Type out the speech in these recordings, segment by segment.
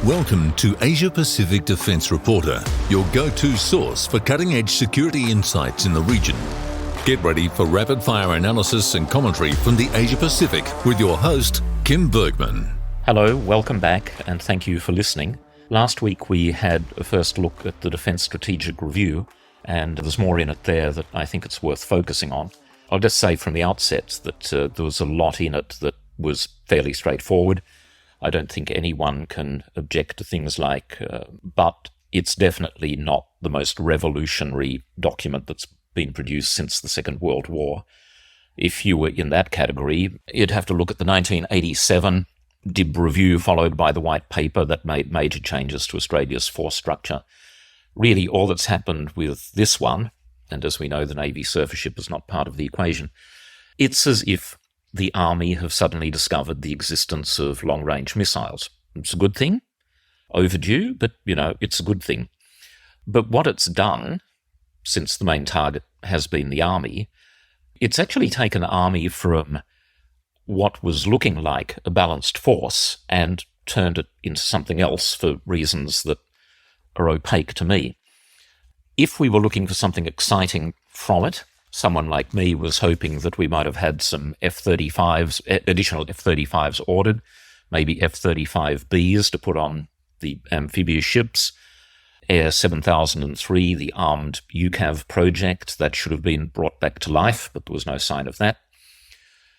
Welcome to Asia Pacific Defence Reporter, your go-to source for cutting-edge security insights in the region. Get ready for rapid-fire analysis and commentary from the Asia Pacific with your host, Kim Bergman. Hello, welcome back, and thank you for listening. Last week we had a first look at the Defence Strategic Review, and there's more in it there that I think it's worth focusing on. I'll just say from the outset that there was a lot in it that was fairly straightforward. I don't think anyone can object to things like, but it's definitely not the most revolutionary document that's been produced since the Second World War. If you were in that category, you'd have to look at the 1987 DIB review followed by the White Paper that made major changes to Australia's force structure. Really, all that's happened with this one, and as we know, the Navy surface ship is not part of the equation, it's as if the Army have suddenly discovered the existence of long-range missiles. It's a good thing, overdue, but, it's a good thing. But what it's done, since the main target has been the Army, it's actually taken the Army from what was looking like a balanced force and turned it into something else for reasons that are opaque to me. If we were looking for something exciting from it, someone like me was hoping that we might have had some F-35s, additional F-35s ordered, maybe F-35Bs to put on the amphibious ships, Air 7003, the armed UCAV project, that should have been brought back to life, but there was no sign of that.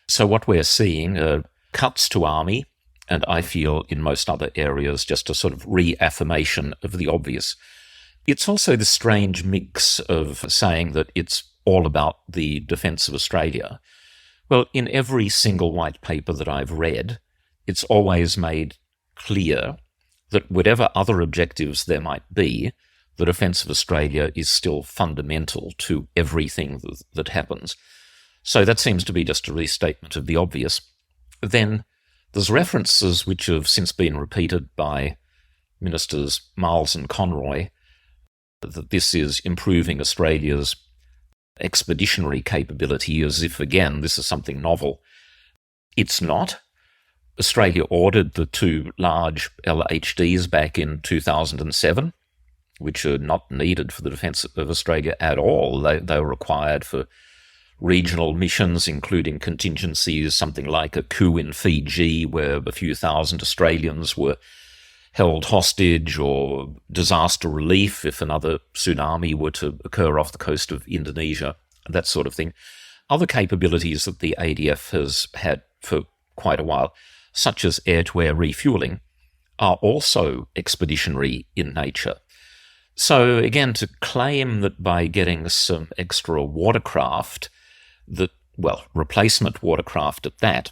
So what we're seeing are cuts to Army, and I feel in most other areas just a sort of reaffirmation of the obvious. It's also the strange mix of saying that it's all about the defence of Australia. Well, in every single white paper that I've read, it's always made clear that whatever other objectives there might be, the defence of Australia is still fundamental to everything that happens. So that seems to be just a restatement of the obvious. Then there's references which have since been repeated by Ministers Miles and Conroy, that this is improving Australia's expeditionary capability, as if, again, this is something novel. It's not. Australia ordered the two large LHDs back in 2007, which are not needed for the defence of Australia at all. They were required for regional missions, including contingencies, something like a coup in Fiji, where a few thousand Australians were held hostage, or disaster relief if another tsunami were to occur off the coast of Indonesia, that sort of thing. Other capabilities that the ADF has had for quite a while, such as air-to-air refuelling, are also expeditionary in nature. So again, to claim that by getting some extra watercraft, replacement watercraft at that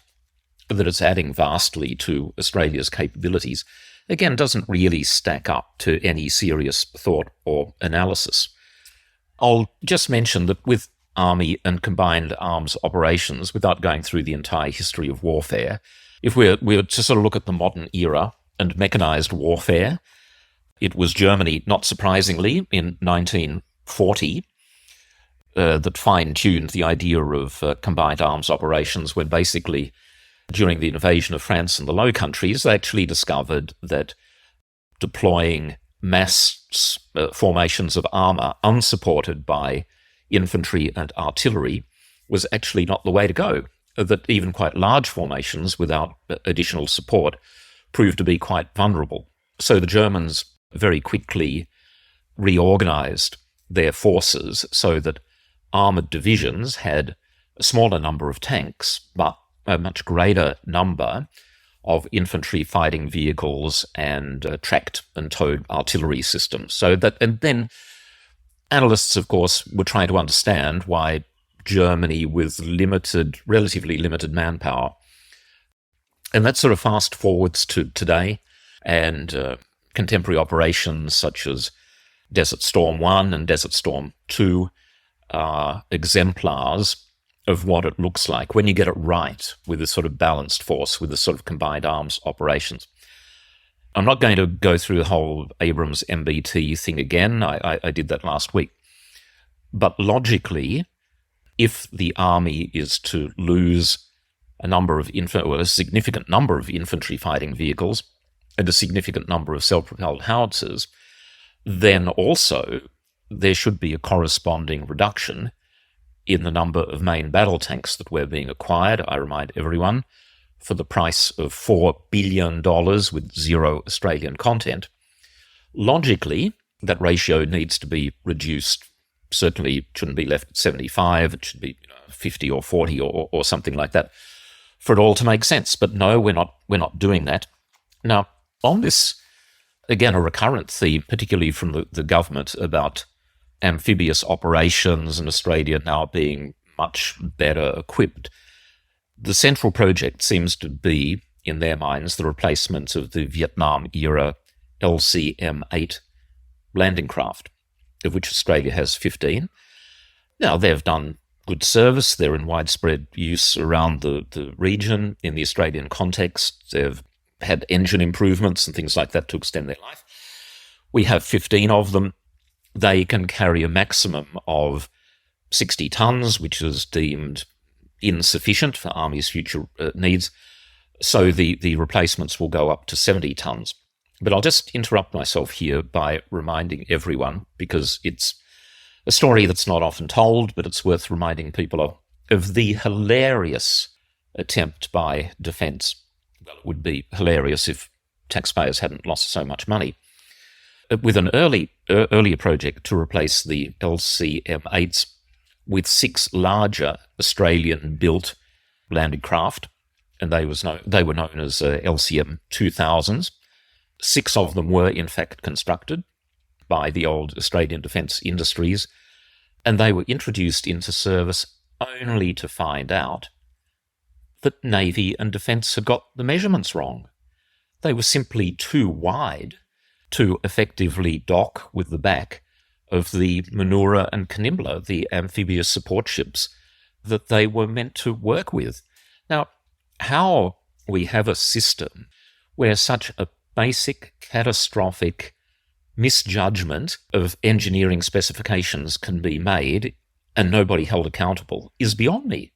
it's adding vastly to Australia's capabilities, again, doesn't really stack up to any serious thought or analysis. I'll just mention that with Army and combined arms operations, without going through the entire history of warfare, if we were to sort of look at the modern era and mechanised warfare, it was Germany, not surprisingly, in 1940, that fine-tuned the idea of combined arms operations, when basically, during the invasion of France and the Low Countries, they actually discovered that deploying mass formations of armour unsupported by infantry and artillery was actually not the way to go, that even quite large formations without additional support proved to be quite vulnerable. So the Germans very quickly reorganised their forces so that armoured divisions had a smaller number of tanks, but a much greater number of infantry fighting vehicles and tracked and towed artillery systems. And then analysts, of course, were trying to understand why Germany, with relatively limited manpower, and that sort of fast forwards to today, and contemporary operations such as Desert Storm 1 and Desert Storm 2 are exemplars of what it looks like when you get it right with a sort of balanced force, with a sort of combined arms operations. I'm not going to go through the whole Abrams MBT thing again. I did that last week. But logically, if the Army is to lose a significant number of infantry fighting vehicles, and a significant number of self-propelled howitzers, then also there should be a corresponding reduction in the number of main battle tanks that were being acquired, I remind everyone, for the price of $4 billion with zero Australian content. Logically, that ratio needs to be reduced. Certainly it shouldn't be left at 75, it should be 50 or 40 or something like that for it all to make sense. But no, we're not doing that. Now, on this, again, a recurrent theme, particularly from the government, about amphibious operations and Australia now being much better equipped. The central project seems to be, in their minds, the replacement of the Vietnam-era LCM-8 landing craft, of which Australia has 15. Now, they've done good service. They're in widespread use around the region. In the Australian context, they've had engine improvements and things like that to extend their life. We have 15 of them. They can carry a maximum of 60 tonnes, which is deemed insufficient for Army's future needs. So the replacements will go up to 70 tonnes. But I'll just interrupt myself here by reminding everyone, because it's a story that's not often told, but it's worth reminding people of the hilarious attempt by Defence. Well, it would be hilarious if taxpayers hadn't lost so much money. With an earlier project to replace the LCM-8s with 6 larger Australian-built landing craft, and they were known as LCM-2000s. 6 of them were, in fact, constructed by the old Australian Defence Industries, and they were introduced into service only to find out that Navy and Defence had got the measurements wrong. They were simply too wide to effectively dock with the back of the Manura and Canimbla, the amphibious support ships that they were meant to work with. Now, how we have a system where such a basic, catastrophic misjudgment of engineering specifications can be made and nobody held accountable is beyond me.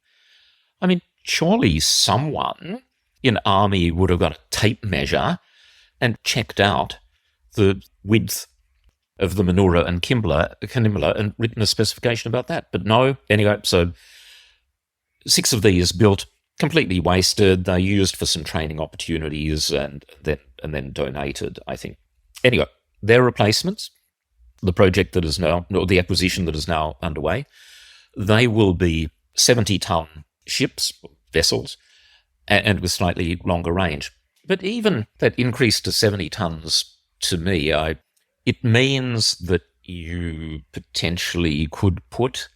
I mean, surely someone in Army would have got a tape measure and checked out the width of the Manura and Canimbla and written a specification about that. But no, anyway, so 6 of these built, completely wasted. They used for some training opportunities and then donated, I think. Anyway, their replacements, the project that is now, or the acquisition that is now underway, they will be 70-ton ships, vessels, and with slightly longer range. But even that increase to 70 tons, to me, it means that you potentially could put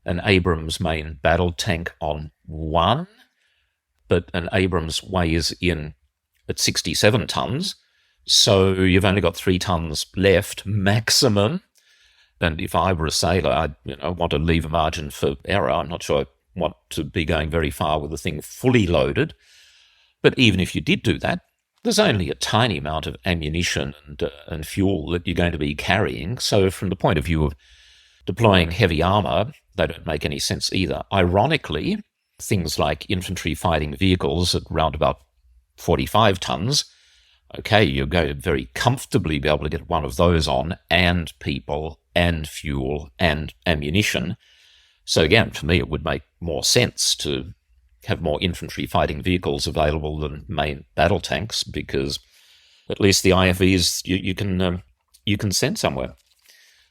an Abrams main battle tank on one, but an Abrams weighs in at 67 tons, so you've only got 3 tons left maximum. And if I were a sailor, I'd want to leave a margin for error. I'm not sure I want to be going very far with the thing fully loaded. But even if you did do that, there's only a tiny amount of ammunition and fuel that you're going to be carrying. So from the point of view of deploying heavy armour, they don't make any sense either. Ironically, things like infantry fighting vehicles at around about 45 tons, okay, you're going to very comfortably be able to get one of those on, and people, and fuel, and ammunition. So again, to me, it would make more sense to have more infantry fighting vehicles available than main battle tanks, because at least the IFVs you can send somewhere.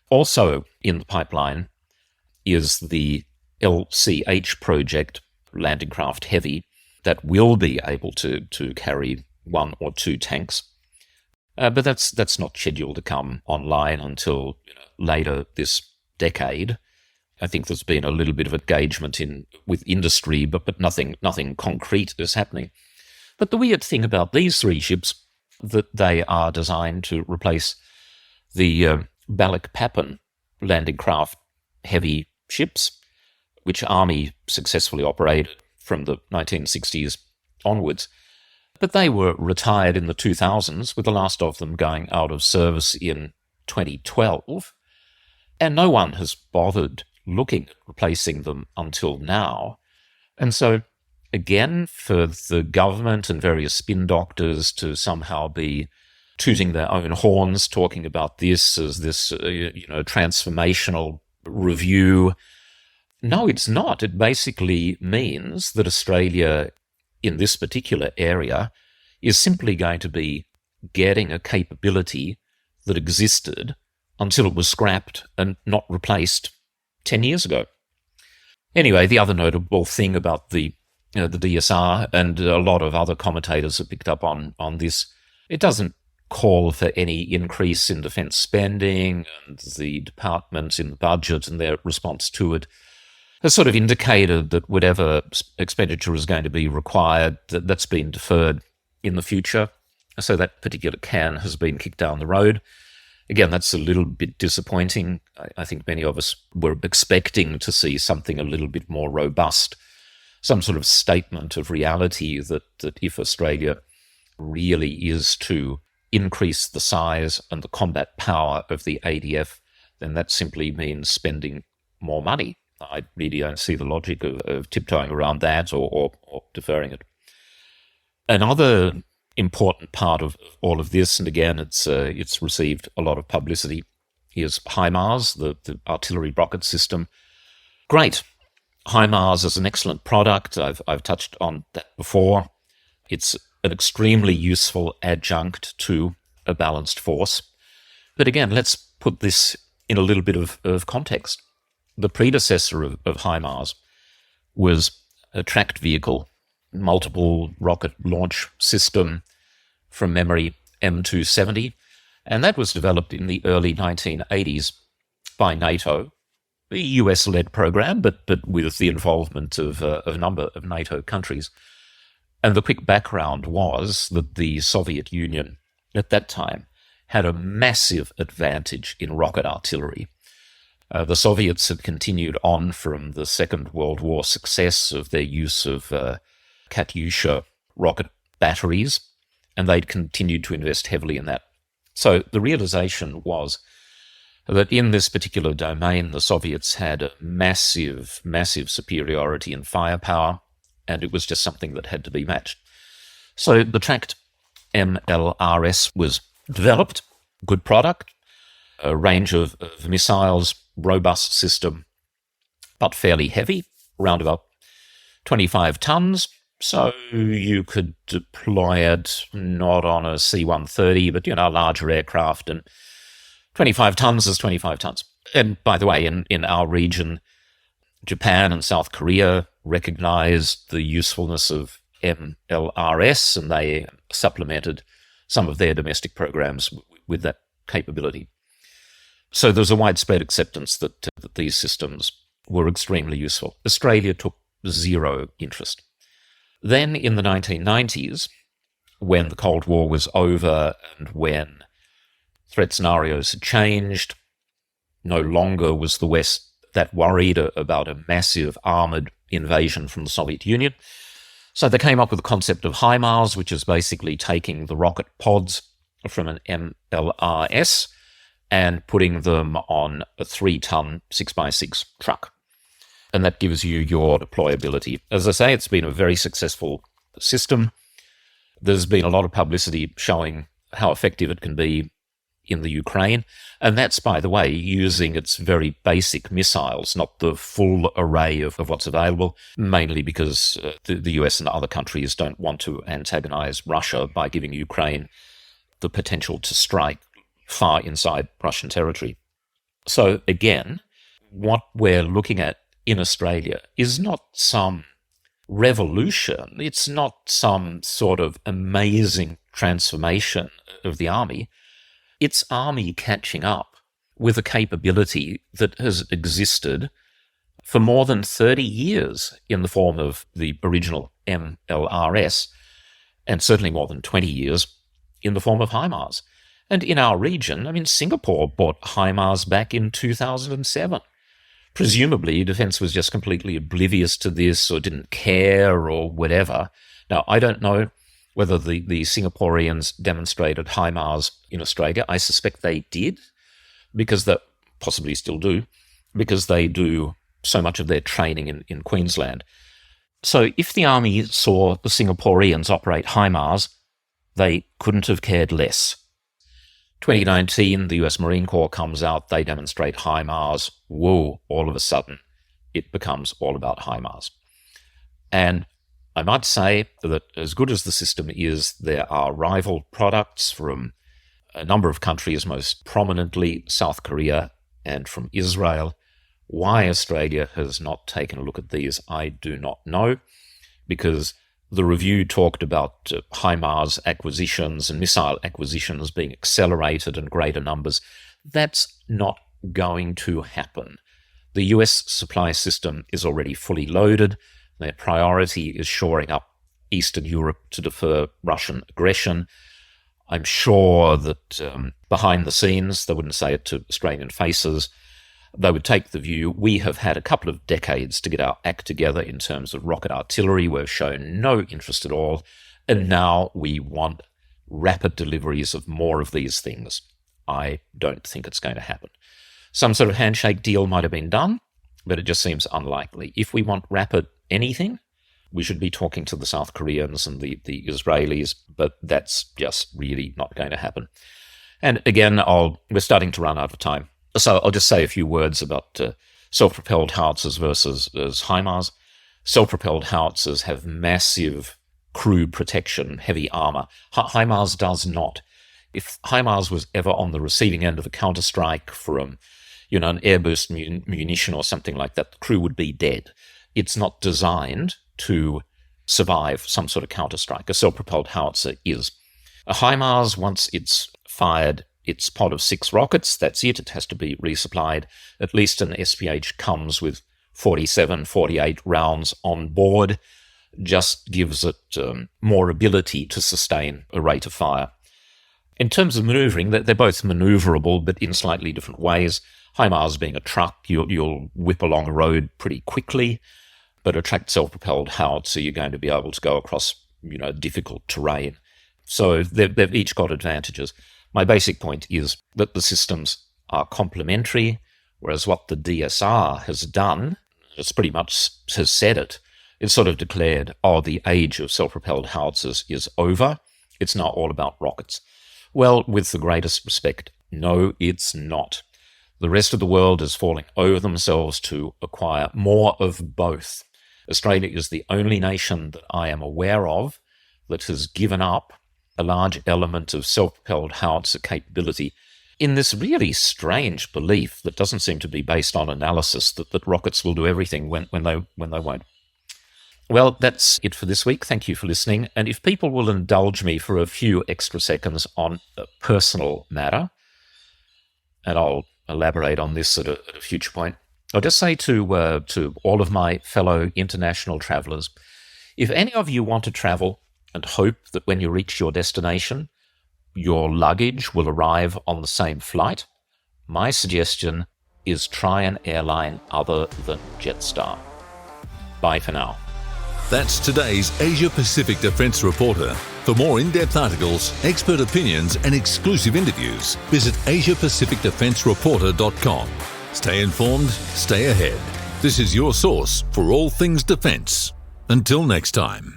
Also in the pipeline is the LCH project, landing craft heavy, that will be able to carry 1 or 2 tanks. But that's not scheduled to come online until later this decade. I think there's been a little bit of engagement with industry, but nothing concrete is happening. But the weird thing about these 3 ships, that they are designed to replace the Balikpapan landing craft heavy ships, which Army successfully operated from the 1960s onwards. But they were retired in the 2000s, with the last of them going out of service in 2012, and no one has bothered looking at replacing them until now. And so, again, for the government and various spin doctors to somehow be tooting their own horns, talking about this as this, transformational review. No, it's not. It basically means that Australia, in this particular area, is simply going to be getting a capability that existed until it was scrapped and not replaced 10 years ago. Anyway, the other notable thing about the DSR, and a lot of other commentators have picked up on this, it doesn't call for any increase in defence spending, and the department in the budget and their response to it has sort of indicated that whatever expenditure is going to be required, that's been deferred in the future. So that particular can has been kicked down the road. Again, that's a little bit disappointing. I think many of us were expecting to see something a little bit more robust, some sort of statement of reality that if Australia really is to increase the size and the combat power of the ADF, then that simply means spending more money. I really don't see the logic of tiptoeing around that or deferring it. Another important part of all of this, and again, it's received a lot of publicity, is HIMARS, the artillery rocket system. Great. HIMARS is an excellent product. I've touched on that before. It's an extremely useful adjunct to a balanced force. But again, let's put this in a little bit of context. The predecessor of HIMARS was a tracked vehicle, multiple rocket launch system, from memory M270, and that was developed in the early 1980s by NATO, a US-led program, but with the involvement of a number of NATO countries. And the quick background was that the Soviet Union at that time had a massive advantage in rocket artillery. The Soviets had continued on from the Second World War success of their use of Katyusha rocket batteries, and they'd continued to invest heavily in that. So the realization was that in this particular domain, the Soviets had a massive, massive superiority in firepower, and it was just something that had to be matched. So the tracked MLRS was developed, good product, a range of missiles, robust system, but fairly heavy, around about 25 tons. So you could deploy it not on a C-130, but, a larger aircraft, and 25 tons is 25 tons. And by the way, in our region, Japan and South Korea recognized the usefulness of MLRS, and they supplemented some of their domestic programs with that capability. So there's a widespread acceptance that these systems were extremely useful. Australia took zero interest. Then in the 1990s, when the Cold War was over and when threat scenarios had changed, no longer was the West that worried about a massive armoured invasion from the Soviet Union. So they came up with the concept of HIMARS, which is basically taking the rocket pods from an MLRS and putting them on a 3-ton 6x6 truck. And that gives you your deployability. As I say, it's been a very successful system. There's been a lot of publicity showing how effective it can be in the Ukraine. And that's, by the way, using its very basic missiles, not the full array of what's available, mainly because the US and other countries don't want to antagonize Russia by giving Ukraine the potential to strike far inside Russian territory. So again, what we're looking at in Australia is not some revolution. It's not some sort of amazing transformation of the army. It's army catching up with a capability that has existed for more than 30 years in the form of the original MLRS, and certainly more than 20 years in the form of HIMARS. And in our region, Singapore bought HIMARS back in 2007. Presumably, Defence was just completely oblivious to this or didn't care or whatever. Now, I don't know whether the Singaporeans demonstrated HIMARS in Australia. I suspect they did, because they possibly still do, because they do so much of their training in Queensland. So if the army saw the Singaporeans operate HIMARS, they couldn't have cared less. 2019, the US Marine Corps comes out, they demonstrate HIMARS. Whoa, all of a sudden, it becomes all about HIMARS. And I might say that as good as the system is, there are rival products from a number of countries, most prominently South Korea and from Israel. Why Australia has not taken a look at these, I do not know, because the review talked about HIMARS acquisitions and missile acquisitions being accelerated in greater numbers. That's not going to happen. The US supply system is already fully loaded. Their priority is shoring up Eastern Europe to defer Russian aggression. I'm sure that behind the scenes, they wouldn't say it to Australian faces, they would take the view, we have had a couple of decades to get our act together in terms of rocket artillery. We've shown no interest at all. And now we want rapid deliveries of more of these things. I don't think it's going to happen. Some sort of handshake deal might have been done, but it just seems unlikely. If we want rapid anything, we should be talking to the South Koreans and the Israelis, but that's just really not going to happen. And again, we're starting to run out of time. So I'll just say a few words about self-propelled howitzers versus HIMARS. Self-propelled howitzers have massive crew protection, heavy armor. HIMARS does not. If HIMARS was ever on the receiving end of a counterstrike from, an airburst munition or something like that, the crew would be dead. It's not designed to survive some sort of counterstrike. A self-propelled howitzer is. A HIMARS, once it's fired its pod of 6 rockets, that's it. It has to be resupplied. At least an SPH comes with 47, 48 rounds on board. Just gives it more ability to sustain a rate of fire. In terms of maneuvering, they're both maneuverable, but in slightly different ways. HIMARS being a truck, you'll whip along a road pretty quickly, but a tracked self-propelled howitzer, you're going to be able to go across, difficult terrain. So they've each got advantages. My basic point is that the systems are complementary, whereas what the DSR has done, it's pretty much has said it. It's sort of declared, the age of self-propelled howitzers is over. It's now all about rockets. Well, with the greatest respect, no, it's not. The rest of the world is falling over themselves to acquire more of both. Australia is the only nation that I am aware of that has given up a large element of self-propelled howitzer capability in this really strange belief that doesn't seem to be based on analysis that rockets will do everything when they won't. Well, that's it for this week. Thank you for listening. And if people will indulge me for a few extra seconds on a personal matter, and I'll elaborate on this at a future point, I'll just say to all of my fellow international travellers, if any of you want to travel and hope that when you reach your destination, your luggage will arrive on the same flight, my suggestion is try an airline other than Jetstar. Bye for now. That's today's Asia Pacific Defence Reporter. For more in-depth articles, expert opinions and exclusive interviews, visit AsiaPacificDefenceReporter.com. Stay informed, stay ahead. This is your source for all things defence. Until next time.